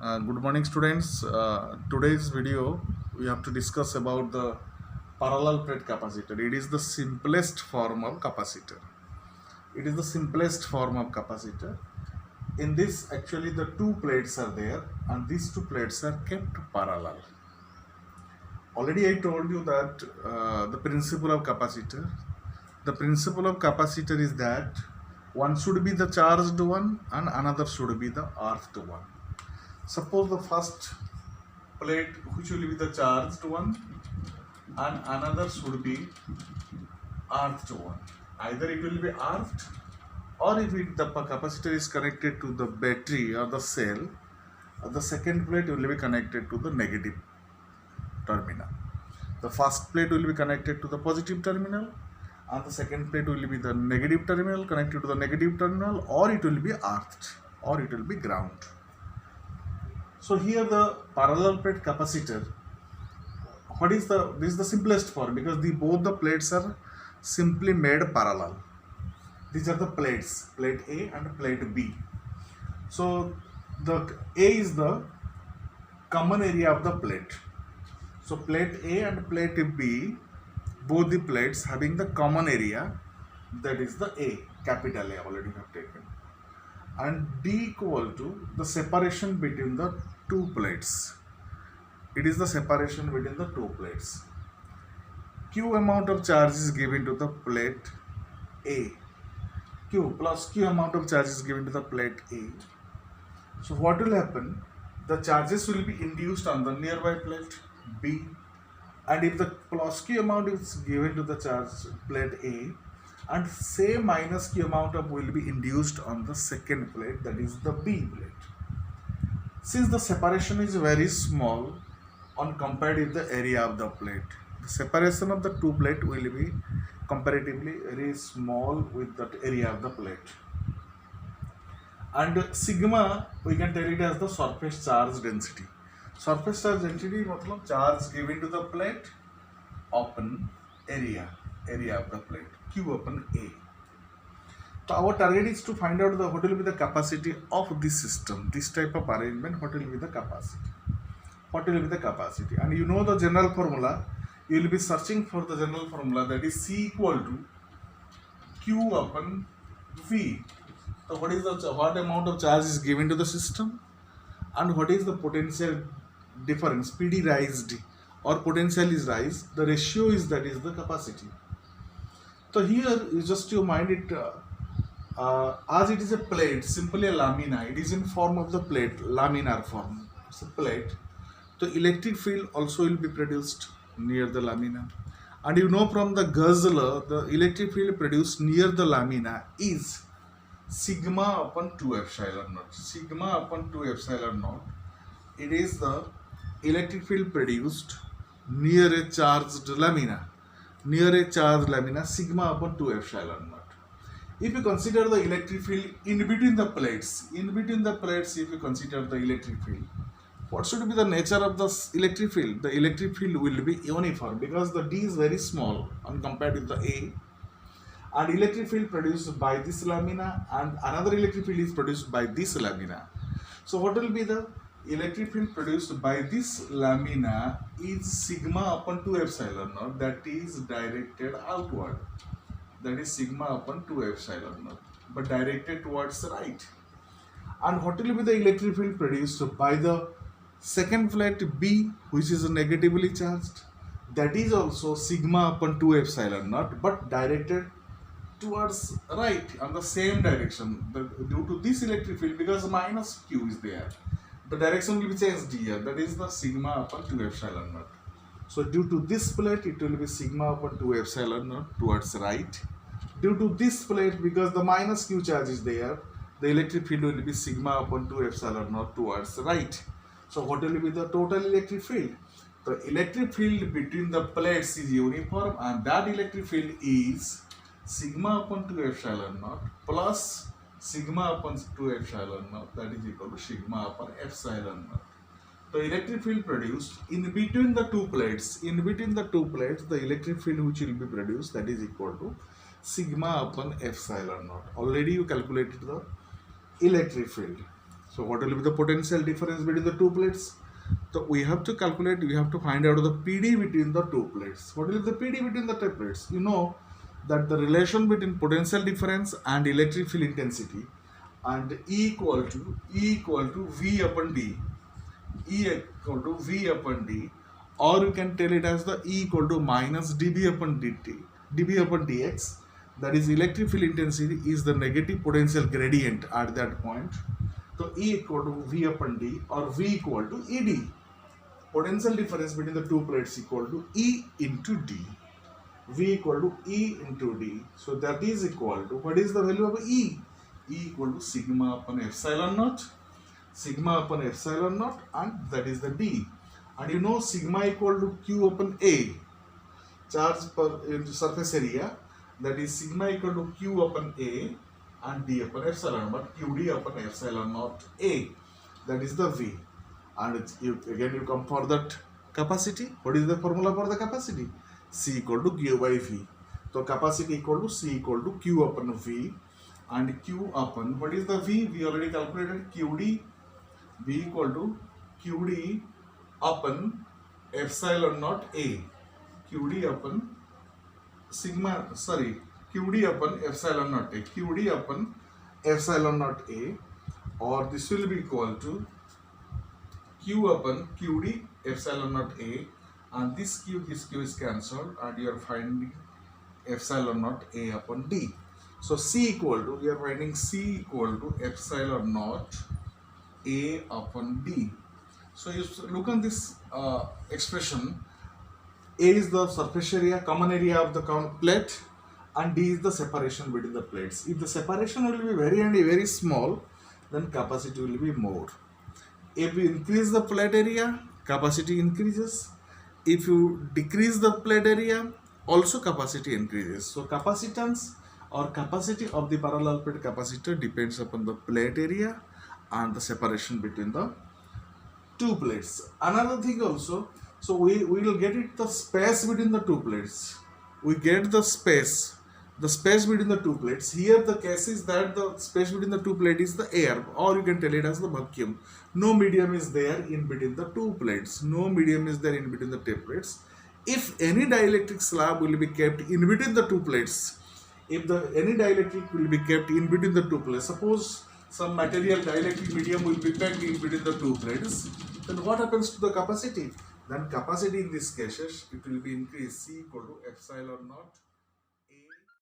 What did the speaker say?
Good morning, students. Today's video we have to discuss about the parallel plate capacitor. It is the simplest form of capacitor. It is the simplest form of capacitor. In this, actually, the two plates are there, and these two plates are kept parallel. Already, I told you that the principle of capacitor. The principle of capacitor is that one should be the charged one, and another should be the earthed one. Suppose the first plate which will be the charged one and another should be earthed one. Either it will be earthed, or if the capacitor is connected to the battery or the cell, the second plate will be connected to the negative terminal. The first plate will be connected to the positive terminal and the second plate will be the negative terminal connected to the negative terminal, or it will be earthed or it will be ground. So here the parallel plate capacitor, this is the simplest form because both the plates are simply made parallel. These are the plates, plate A and plate B. So the A is the common area of the plate. So plate A and plate B, both the plates having the common area, that is the A, capital A already have taken. And D equal to the separation between the two plates. It is the separation between the two plates. Q amount of charge is given to the plate A. Q plus Q amount of charge is given to the plate A. So what will happen? The charges will be induced on the nearby plate B. And if the plus Q amount is given to the charge plate A, and same minus Q amount of will be induced on the second plate, that is the B plate. Since the separation is very small on compared with the area of the plate, the separation of the two plate will be comparatively very small with that area of the plate. And sigma, we can tell it as the surface charge density. Surface charge density means charge given to the plate upon area of the plate, Q upon A. So our target is to find out what will be the capacity of this system, this type of arrangement. What will be the capacity? What will be the capacity? And you know the general formula. You will be searching for the general formula, that is C equal to Q upon V. So what amount of charge is given to the system, and what is the potential difference, PD raised or potential is raised. The ratio is that is the capacity. So here you just you mind it. As it is a plate, simply a lamina, it is in form of the plate, laminar form. It's a plate. So electric field also will be produced near the lamina. And you know from the Guzzler, the electric field produced near the lamina is sigma upon 2 epsilon naught. Sigma upon 2 epsilon naught. It is the electric field produced near a charged lamina. Near a charged lamina, sigma upon 2 epsilon naught. If you consider the electric field in between the plates, if you consider the electric field, what should be the nature of the electric field? The electric field will be uniform because the D is very small when compared with the A. And electric field produced by this lamina and another electric field is produced by this lamina. So what will be the electric field produced by this lamina is sigma upon 2 epsilon naught, that is directed outward. That is sigma upon 2 epsilon naught, but directed towards the right. And what will be the electric field produced by the second plate B, which is negatively charged? That is also sigma upon 2 epsilon naught, but directed towards right on the same direction. Due to this electric field, because minus Q is there, the direction will be changed here. That is the sigma upon 2 epsilon naught. So due to this plate, it will be sigma upon 2 epsilon naught towards right. Due to this plate, because the minus Q charge is there, the electric field will be sigma upon 2 epsilon naught towards right. So what will be the total electric field? The electric field between the plates is uniform, and that electric field is sigma upon 2 epsilon naught plus sigma upon 2 epsilon naught, that is equal to sigma upon epsilon naught. The electric field produced in between the two plates, the electric field which will be produced, that is equal to sigma upon epsilon naught. Already you calculated the electric field. So what will be the potential difference between the two plates? So we have to calculate, we have to find out the PD between the two plates. What will be the PD between the two plates? You know that the relation between potential difference and electric field intensity and E equal to V upon D. E equal to V upon D, or you can tell it as the E equal to minus dB upon dt, dB upon dx. That is, electric field intensity is the negative potential gradient at that point. So E equal to V upon D or V equal to ED. Potential difference between the two plates equal to E into D. V equal to E into D. So that is equal to, what is the value of E? E equal to sigma upon epsilon naught. Sigma upon epsilon naught, and that is the D. And you know sigma equal to Q upon A. Charge per surface area. That is sigma equal to Q upon A and D upon epsilon, but QD upon epsilon naught A. That is the V. And again you come for that capacity. What is the formula for the capacity? C equal to Q by V. So capacity equal to C equal to Q upon V, and Q upon, what is the V? We already calculated QD. V equal to QD upon epsilon naught A. QD upon sigma, sorry, QD upon epsilon naught A. QD upon epsilon naught A, or this will be equal to Q upon QD epsilon naught A, and this Q is cancelled, and you are finding epsilon naught A upon D. So C equal to, we are finding C equal to epsilon naught A upon D. So you look on this expression. A is the surface area, common area of the plate, and D is the separation between the plates. If the separation will be very small, then capacity will be more. If you increase the plate area, capacity increases. If you decrease the plate area, also capacity increases. So capacitance or capacity of the parallel plate capacitor depends upon the plate area and the separation between the two plates. Another thing also, so we will get it the space between the two plates. We get the space between the two plates. Here the case is that the space between the two plates is the air, or you can tell it as the vacuum. No medium is there in between the two plates. No medium is there in between the two plates. If any dielectric slab will be kept in between the two plates, any dielectric will be kept in between the two plates, suppose some material dielectric medium will be packed in between the two plates, then what happens to the capacity? Then capacity in this cases, it will be increased. C equal to epsilon naught